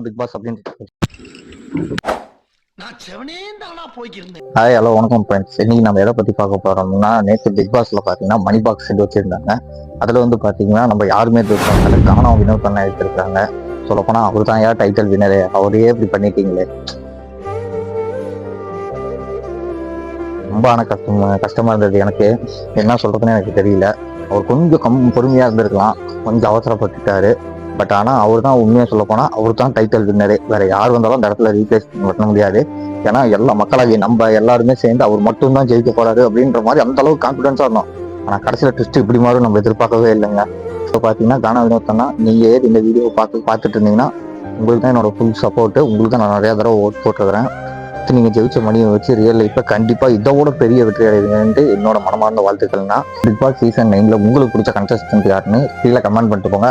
Big pass அப்படின்னு. Hi hello வணக்கம் friends. இன்னைக்கு நம்ம எதை பத்தி பார்க்க போறோம்னா, நேற்று பிக் பாஸ்ல பாத்தீங்கன்னா மணி பாக்ஸ் செட் வச்சிருந்தாங்க. அதுல வந்து பாத்தீங்கன்னா நம்ம யாருமே தோற்றாங்க, காணாம வினோத் பண்ண எடுத்திருக்காங்க. சொல்லப்போனா அவர் தான் ஏன் டைட்டில் வினரே, அவரே இப்படி பண்ணிட்டீங்களே. ரொம்ப கஷ்டமா இருந்தது எனக்கு. என்ன சொல்றதுன்னு எனக்கு தெரியல. அவர் கொஞ்சம் பொறுமையா இருந்திருக்கலாம், கொஞ்சம் அவசரப்பட்டுட்டாரு. பட் ஆனா அவர் தான் உண்மையா சொல்ல போனா அவர் தான் டைட்டில் வின்னரு. வேற யார் வந்தாலும் அந்த இடத்துல ரீப்ளேஸ் பண்ண முடியாது. ஏன்னா எல்லா மக்களாகிய நம்ம எல்லாருமே சேர்ந்து அவர் மட்டும் தான் ஜெயிக்க போறாரு அப்படின்ற மாதிரி அந்த அளவுக்கு கான்பிடன்ஸா இருந்தோம். ஆனா கடைசியில ட்விஸ்ட் இப்படி மாதிரி நம்ம எதிர்பார்க்கவே இல்லைங்க. இப்போ பாத்தீங்கன்னா கானா வினோத்தனா, நீங்க இந்த வீடியோ பார்த்துட்டு இருந்தீங்கன்னா உங்களுக்கு தான் என்னோட ஃபுல் சப்போர்ட். உங்களுக்கு தான் நான் நிறைய தடவை ஓட் போட்டுருக்கிறேன். நீங்க ஜெயிச்ச மணியை வச்சு ரியல் லைஃப்ல கண்டிப்பா இதோட பெரிய வெற்றி அடைவீங்கன்ட்டு என்னோட மனமார்ந்த வாழ்த்துக்கள்னா. பிக் பாஸ் சீசன் 9 உங்களுக்கு பிடிச்ச கண்டஸ்டன்ட் யாருன்னு கீழே கமெண்ட் பண்ணிட்டு போங்க.